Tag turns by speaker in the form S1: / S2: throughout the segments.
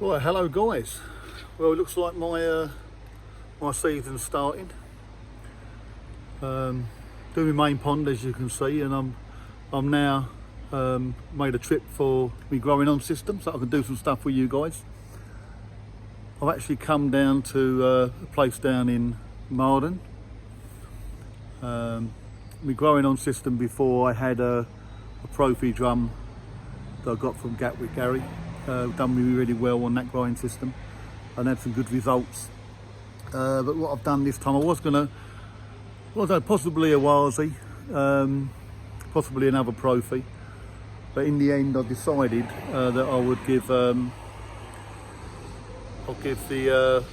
S1: Right, hello guys. Well, it looks like my my season's starting. Doing my main pond, as you can see, and I'm now made a trip for my growing on system, so I can do some stuff with you guys. I've actually come down to a place down in Burton. My growing on system before, I had a Profi drum that I got from Aquatic Gary. Done me really well on that growing system and had some good results. But what I've done this time, I was going to possibly a Wazi, possibly another Profi, but in the end I decided that I would give I'll give the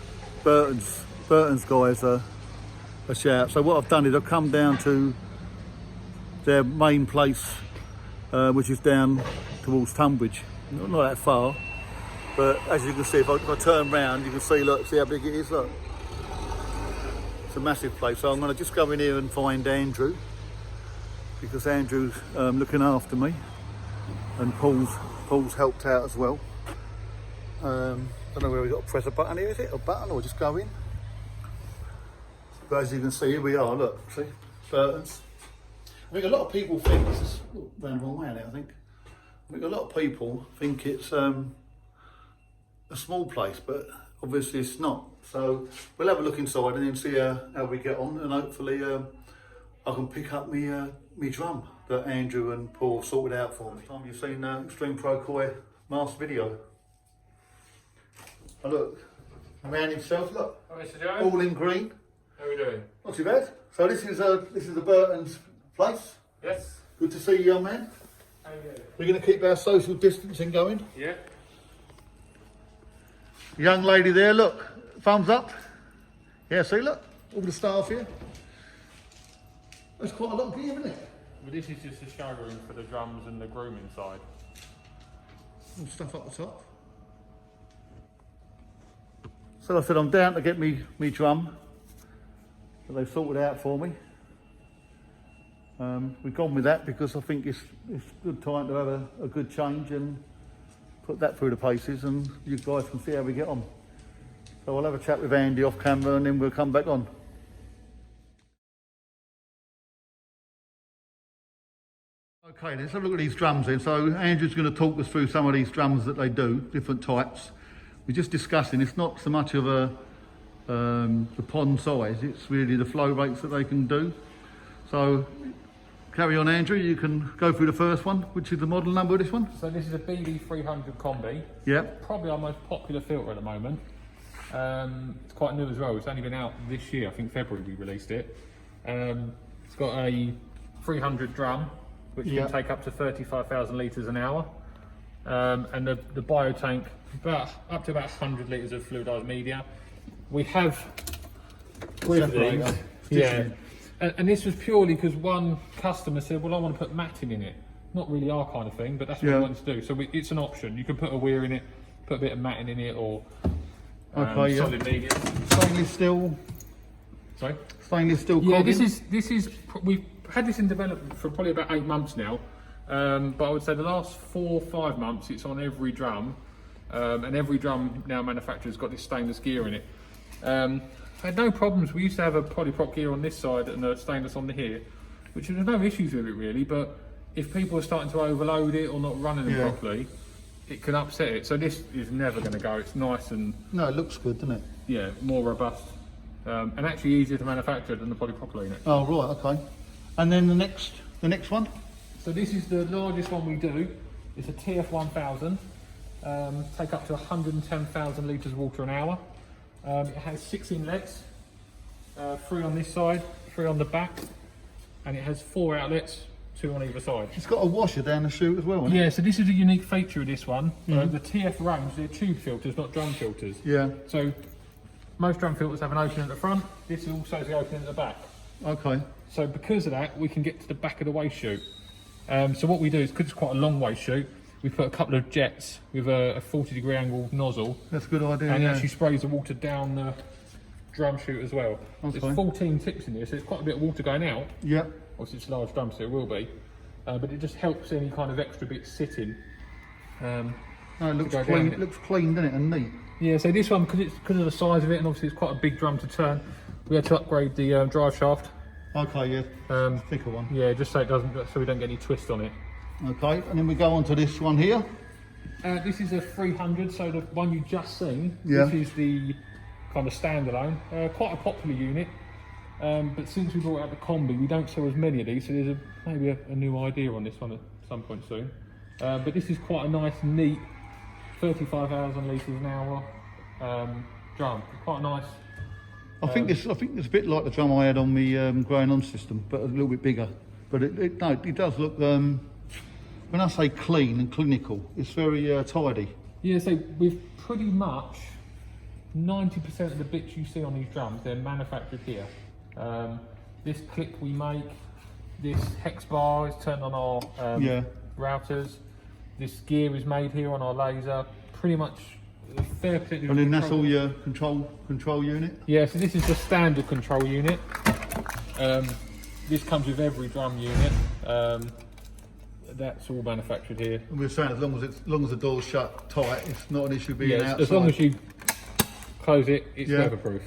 S1: Burtons guys a shout. So what I've done is I've come down to their main place, which is down towards Tunbridge. Not that far, but as you can see, if I turn round, you can see, look, see how big it is, look. It's a massive place. So I'm going to just go in here and find Andrew, because Andrew's looking after me, and Paul's helped out as well. I don't know where we've got to press a button here, is it? A button, or just go in? But as you can see, here we are, look, see, Burtons. I think a lot of people think, this is round the wrong way, I think. I think a lot of people think it's a small place, but obviously it's not. So we'll have a look inside and then see how we get on, and hopefully I can pick up me drum that Andrew and Paul sorted out for me. Time you've seen eXtremeProKoi mask video. Oh, look, the man himself, look,
S2: Hi, Mr. Joe.
S1: all in green.
S2: How are we doing?
S1: Not too bad. So this is the Burton's place.
S2: Yes.
S1: Good to see you, young man.
S2: How are you doing?
S1: We're going to keep our social distancing going.
S2: Yeah.
S1: Young lady there, look, thumbs up. Yeah, see, look, all the staff here. That's quite a lot of gear, isn't it?
S2: Well, this is just a showroom for the drums and the grooming side.
S1: All stuff up the top. So I said I'm down to get me drum that they've sorted out for me. We've gone with that because I think it's a good time to have a good change and put that through the paces, and you guys can see how we get on. So I'll have a chat with Andy off camera and then we'll come back on. Okay, let's have a look at these drums then. So Andrew's going to talk us through some of these drums that they do, different types. We're just discussing, it's not so much of the pond size, it's really the flow rates that they can do. So carry on, Andrew, you can go through the first one, which is the model number of this one.
S2: So this is a BB300 Combi.
S1: Yeah.
S2: Probably our most popular filter at the moment. It's quite new as well. It's only been out this year. I think February we released it. It's got a 300 drum, which can take up to 35,000 litres an hour. And the bio tank, up to about 100 litres of fluidised media. We have with these, yeah. And this was purely because one customer said, well, I want to put matting in it. Not really our kind of thing, but that's what we wanted to do. So it's an option. You can put a weir in it, put a bit of matting in it, or solid media.
S1: Stainless steel.
S2: Sorry?
S1: Stainless steel.
S2: Yeah, this is we've had this in development for probably about 8 months now. But I would say the last 4 or 5 months, it's on every drum, and every drum now manufacturer's got this stainless gear in it. I had no problems. We used to have a polyprop gear on this side and a stainless on the here, which there's no issues with it really, but if people are starting to overload it or not running it properly, it can upset it. So this is never going to go. It's nice and...
S1: No, it looks good, doesn't it?
S2: Yeah, more robust, and actually easier to manufacture than the polypropylene.
S1: Oh, right, okay. And then the next one?
S2: So this is the largest one we do. It's a TF1000, take up to 110,000 litres of water an hour. It has 6 inlets, 3 on this side, 3 on the back, and it has 4 outlets, 2 on either side.
S1: It's got a washer down the chute as well, hasn't it?
S2: Yeah, so this is a unique feature of this one. The TF range, they're tube filters, not drum filters.
S1: Yeah.
S2: So most drum filters have an opening at the front. This also has the opening at the back.
S1: Okay.
S2: So because of that, we can get to the back of the waste chute. So what we do is, because it's quite a long waste chute, we put a couple of jets with a 40-degree angle nozzle.
S1: That's a good idea.
S2: And it actually sprays the water down the drum chute as well. Okay. There's 14 tips in here, so it's quite a bit of water going out. Yeah. Obviously it's a large drum, so it will be. But it just helps any kind of extra bits sitting.
S1: No, it looks clean. It looks clean, doesn't it, and neat.
S2: Yeah, so this one, because of the size of it, and obviously it's quite a big drum to turn, we had to upgrade the drive shaft.
S1: Okay, yeah. Thicker one.
S2: Yeah, just so it doesn't, so we don't get any twist on it.
S1: Okay, and then we go on to this one here.
S2: This is a 300, so the one you just seen.
S1: Yeah.
S2: This is the kind of standalone, quite a popular unit. But since we brought out the combi, we don't sell as many of these, so there's maybe a new idea on this one at some point soon. But this is quite a nice, neat 35,000 litres an hour drum. Quite nice.
S1: I think it's a bit like the drum I had on the growing on system, but a little bit bigger. But it does look. When I say clean and clinical, it's very tidy.
S2: Yeah, so we've pretty much 90% of the bits you see on these drums, they're manufactured here. This click we make, this hex bar is turned on our routers. This gear is made here on our laser. Pretty much a fair percentage.
S1: And then that's all your control unit?
S2: Yeah, so this is the standard control unit. This comes with every drum unit. That's all manufactured here.
S1: And we're saying as long as the door's shut tight, it's not an issue being outside.
S2: As long as you close it, it's weatherproof.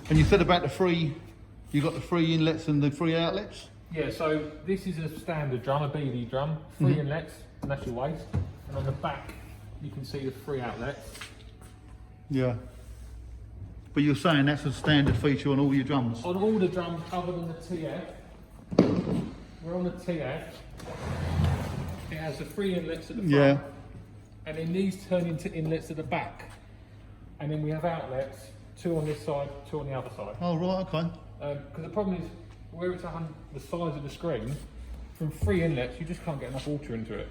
S1: And you said about the free, you got the free inlets and the free outlets?
S2: Yeah, so this is a standard drum, a BD drum, 3 inlets, and that's your waste. And on the back, you can see the 3 outlets.
S1: Yeah. But you're saying that's a standard feature on all your drums?
S2: On all the drums other than the TF, we're on the TF. It has the 3 inlets at the front, and then these turn into inlets at the back. And then we have outlets, 2 on this side, 2 on the other side.
S1: Oh, right, okay.
S2: Because the problem is, where it's the size of the screen, from 3 inlets, you just can't get enough water into it.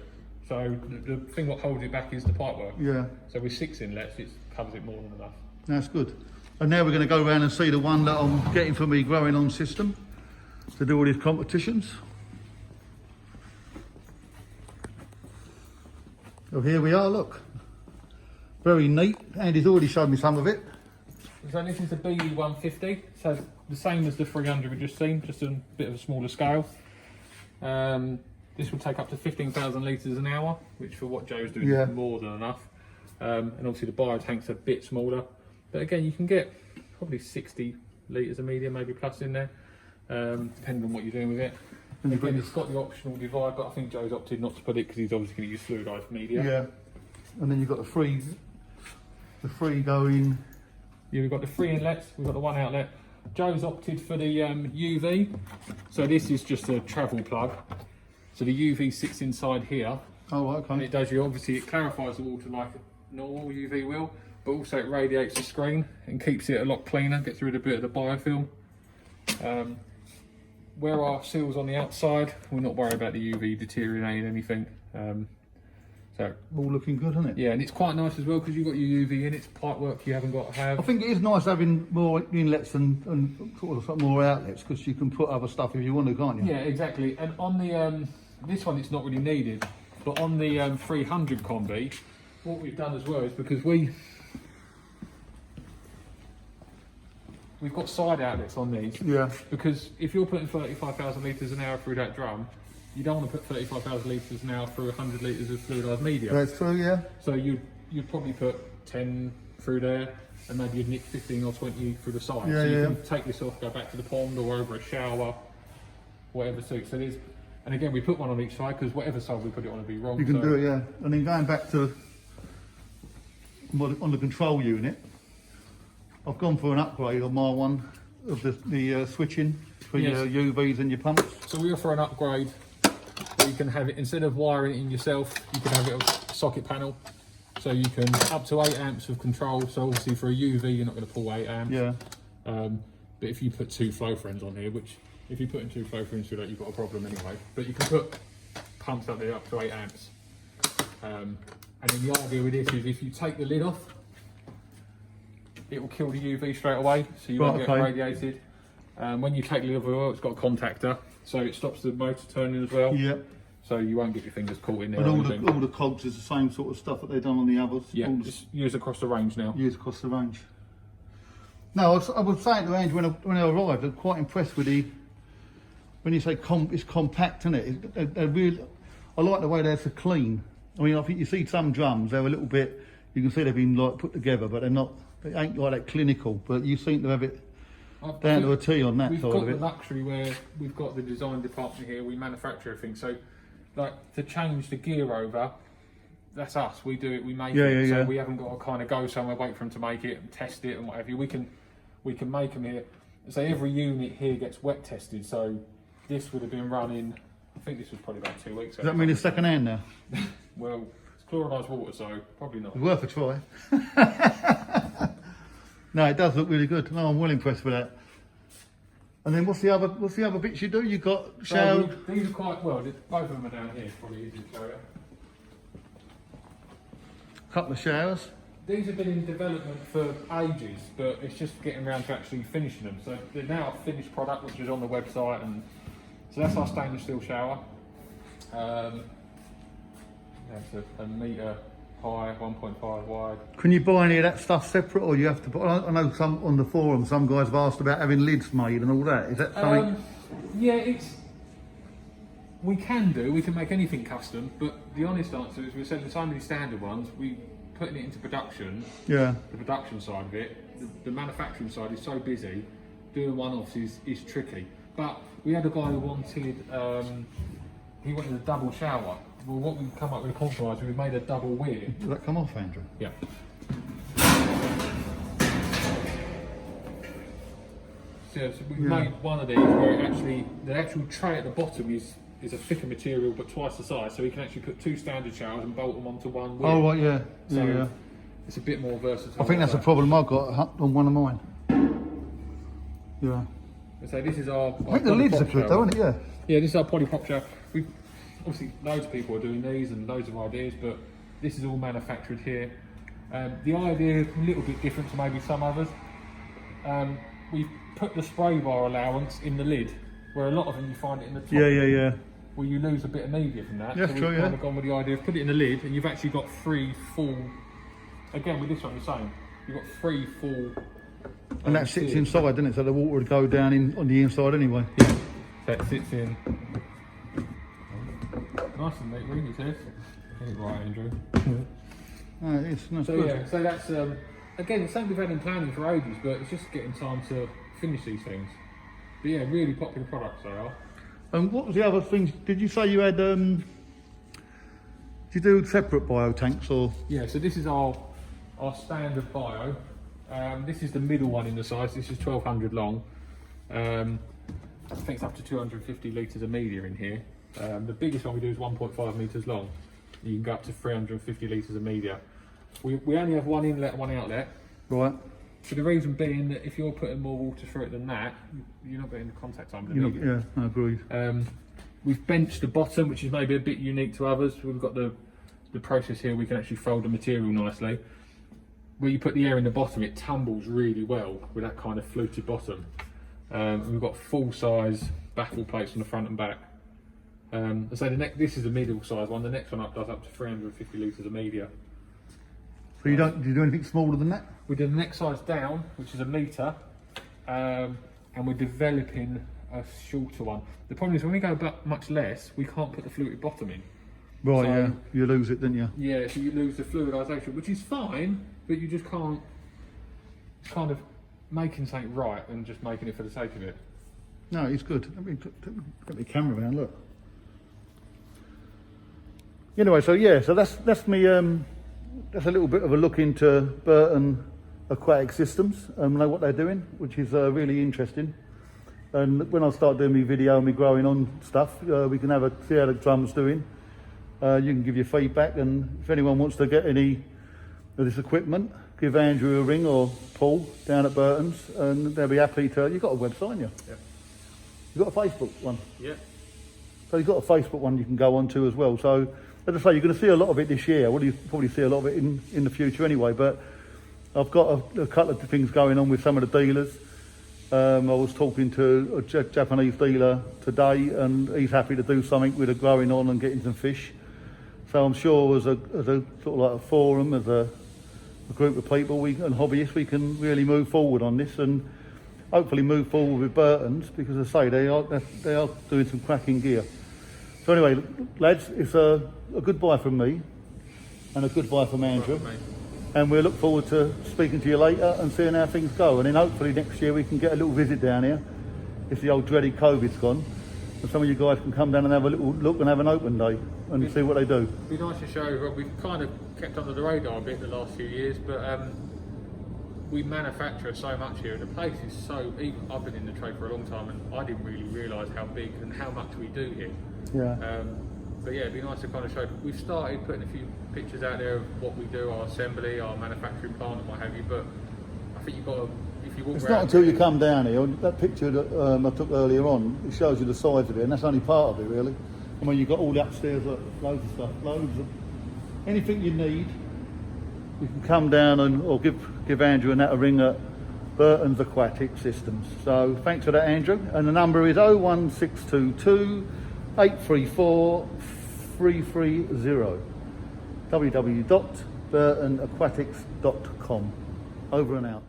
S2: So the thing what holds it back is the pipework. Yeah. So with 6 inlets, it covers it more than enough.
S1: That's good. And now we're going to go around and see the one that I'm getting for me growing on system to do all these competitions. So here we are, look. Very neat. Andy's already showed me some of it.
S2: So this is the BD 150, so the same as the 300 we just seen, just a bit of a smaller scale. This will take up to 15,000 litres an hour, which for what Joe's doing is more than enough. And obviously the bio tank's a bit smaller, but again you can get probably 60 litres of media, maybe plus in there, depending on what you're doing with it. And again, it's got the optional divide, but I think Joe's opted not to put it because he's obviously going to use fluidised media. Yeah,
S1: and then you've got the free going.
S2: Yeah, we've got the 3 inlets, we've got the 1 outlet. Joe's opted for the UV, so this is just a travel plug. So the UV sits inside here.
S1: Oh, okay.
S2: And it does obviously it clarifies the water like a normal UV will, but also it radiates the screen and keeps it a lot cleaner, gets rid of a bit of the biofilm. Where our seal's on the outside, we're not worried about the UV deteriorating anything. So
S1: all looking good, isn't it?
S2: Yeah, and it's quite nice as well because you've got your UV in. It's pipe work you haven't got to have.
S1: I think it is nice having more inlets and sort of more outlets because you can put other stuff if you want to, can't you?
S2: Yeah, exactly. And on the this one, it's not really needed, but on the 300 combi, what we've done as well is because we've got side outlets on these. Yeah. Because if you're putting 35,000 litres an hour through that drum, you don't want to put 35,000 litres an hour through 100 litres of fluidised media.
S1: That's true, yeah.
S2: So you'd probably put 10 through there, and maybe you'd nick 15 or 20 through the side.
S1: Yeah,
S2: so you can take this off, go back to the pond or over a shower, whatever suits. So there's, and again, we put one on each side because whatever side we put it on would be wrong.
S1: You can do it, yeah. And then going back to on the control unit, I've gone for an upgrade on my one of the switching for your UVs and your pumps.
S2: So we offer an upgrade where you can have it, instead of wiring it in yourself, you can have it on a socket panel. So you can, up to 8 amps of control. So obviously for a UV, you're not going to pull 8 amps. Yeah. But if you put 2 flow friends on here, which if you put in 2 flow friends through that, you've got a problem anyway. But you can put pumps up there up to 8 amps. And then the idea with this is if you take the lid off, it will kill the UV straight away, so you won't get radiated. When you take the lid off, it's got a contactor, so it stops the motor turning as well. Yeah. So you won't get your fingers caught in there.
S1: And all the cogs is the same sort of stuff that they've done on the others.
S2: Yeah, just used across the range now.
S1: Used across the range. No, I was saying to Ange when I arrived, I'm quite impressed with when you say it's compact, isn't it? I like the way they're so clean. I mean, I think you see some drums, they're a little bit, you can see they've been like put together, but they're not, they ain't like that clinical, but you seem to have it down to a T on that side of it.
S2: We've got the luxury where we've got the design department here, we manufacture everything, so like to change the gear over, that's us, we do it, we make it, so we haven't got to kind of go somewhere, wait for them to make it and test it and whatever. We can make them here. So every unit here gets wet tested, so this would have been running, I think this was probably about 2 weeks ago.
S1: Does that mean it's second hand now?
S2: Well, it's chloridised water, so probably not.
S1: It's worth a try. No, it does look really good. No, I'm well impressed with that. And then what's the other bits you do? You got shower.
S2: So these are quite well. Both of them are down here. Probably easy to show you.
S1: Couple of showers.
S2: These have been in development for ages, but it's just getting around to actually finishing them. So they're now a finished product, which is on the website, and so that's our stainless steel shower. That's a metre high, 1.5 wide.
S1: Can you buy any of that stuff separate, or you have to buy? I know some on the forum, some guys have asked about having lids made and all that. Is that something?
S2: Yeah, we can make anything custom, but the honest answer is we're selling so many standard ones. We putting it into production.
S1: Yeah.
S2: The production side of it, the manufacturing side is so busy. Doing one-offs is tricky. But we had a guy who wanted. He wanted a double shower. Well, what we've come up with a compromise, we've made a double weir.
S1: Does that come off, Andrew?
S2: Yeah. So we've made one of these where it actually, the actual tray at the bottom is a thicker material but twice the size, so we can actually put 2 standard showers and bolt them onto one weir.
S1: Oh, right, yeah.
S2: So
S1: yeah.
S2: it's a bit more versatile.
S1: I think that's a problem I've got on one of mine. Yeah.
S2: So this is our.
S1: I think the lids are good, though, isn't it? Yeah.
S2: Yeah, this is our polyprop shower. We've obviously loads of people are doing these and loads of ideas, but this is all manufactured here. The idea is a little bit different to maybe some others. We've put the spray bar allowance in the lid, where a lot of them you find it in the top.
S1: Yeah.
S2: Well, you lose a bit of media from that.
S1: Yeah,
S2: so
S1: true,
S2: we've kind of gone with the idea of put it in the lid, and you've actually got 3 full. Again, with this one the same. You've got 3 full.
S1: And that sits inside, doesn't it? So the water would go down on the inside anyway.
S2: Yeah. So it sits in. Nice and neat, really, it is. Get it right, Andrew.
S1: Oh, it is. No,
S2: So
S1: good.
S2: yeah, so that's again, it's something we've had in planning for ages, but it's just getting time to finish these things. But yeah, really popular products they are.
S1: And what was the other things? Did you say you had? Did you do separate bio tanks or?
S2: Yeah, so this is our standard bio. This is the middle one in the size. This is 1200 long. I think it's up to 250 litres of media in here. The biggest one we do is 1.5 metres long. You can go up to 350 litres of media. We only have one inlet and one outlet.
S1: Right.
S2: For the reason being that if you're putting more water through it than that, you're not getting the contact time with the media.
S1: Yeah, I agree.
S2: We've benched the bottom, which is maybe a bit unique to others. We've got the process here, we can actually fold the material nicely. Where you put the air in the bottom, it tumbles really well with that kind of fluted bottom. We've got full size baffle plates on the front and back. So this is the middle size one. The next one up does up to 350 litres of media.
S1: So do you do anything smaller than that?
S2: We do the next size down, which is a metre, and we're developing a shorter one. The problem is when we go much less, we can't put the fluted bottom in.
S1: Right,
S2: So-
S1: yeah. You lose it, didn't you?
S2: Yeah, so you lose the fluidisation, which is fine, but you just can't. It's kind of making something right and just making it for the sake of it.
S1: No, it's good. Let me get the camera around. Look. Anyway, so yeah, so that's me. That's a little bit of a look into Burton Aquatic Systems and know what they're doing, which is really interesting. And when I start doing my video and me growing on stuff, we can see how the drum's doing. You can give your feedback, and if anyone wants to get any of this equipment, give Andrew a ring or Paul down at Burton's, and they'll be happy to. You've got a website, haven't you?
S2: Yeah.
S1: You've got a Facebook one.
S2: Yeah.
S1: So you've got a Facebook one you can go on to as well. So as I say, you're going to see a lot of it this year. Well, you probably see a lot of it in the future anyway. But I've got a couple of things going on with some of the dealers. I was talking to a Japanese dealer today, and he's happy to do something with the growing on and getting some fish. So I'm sure as a sort of like a forum, as a group of people and hobbyists, we can really move forward on this and hopefully move forward with Burtons, because as I say, they are doing some cracking gear. So anyway, lads, it's a goodbye from me. and a goodbye from Andrew.
S2: Right, mate.
S1: And we'll look forward to speaking to you later and seeing how things go. And then hopefully next year we can get a little visit down here if the old dreaded COVID's gone. And some of you guys can come down and have a little look and have an open day and see what they do.
S2: It'd be nice to show. We've kind of kept under the radar a bit the last few years, but we manufacture so much here, and the place is so. I've been in the trade for a long time, and I didn't really realise how big and how much we do here.
S1: Yeah.
S2: But yeah, it'd be nice to kind of show. We've started putting a few pictures out there of what we do, our assembly, our manufacturing plant, and what have you. But I think you've got to, if you walk
S1: It's
S2: around.
S1: not until you come down here. That picture that I took earlier on, it shows you the size of it, and that's only part of it, really. I mean, you've got all the upstairs, loads of stuff, loads of anything you need. You can come down or give Andrew and that a ring at Burton's Aquatic Systems. So thanks for that, Andrew. And the number is 01622 834 330. www.burtonaquatics.com. Over and out.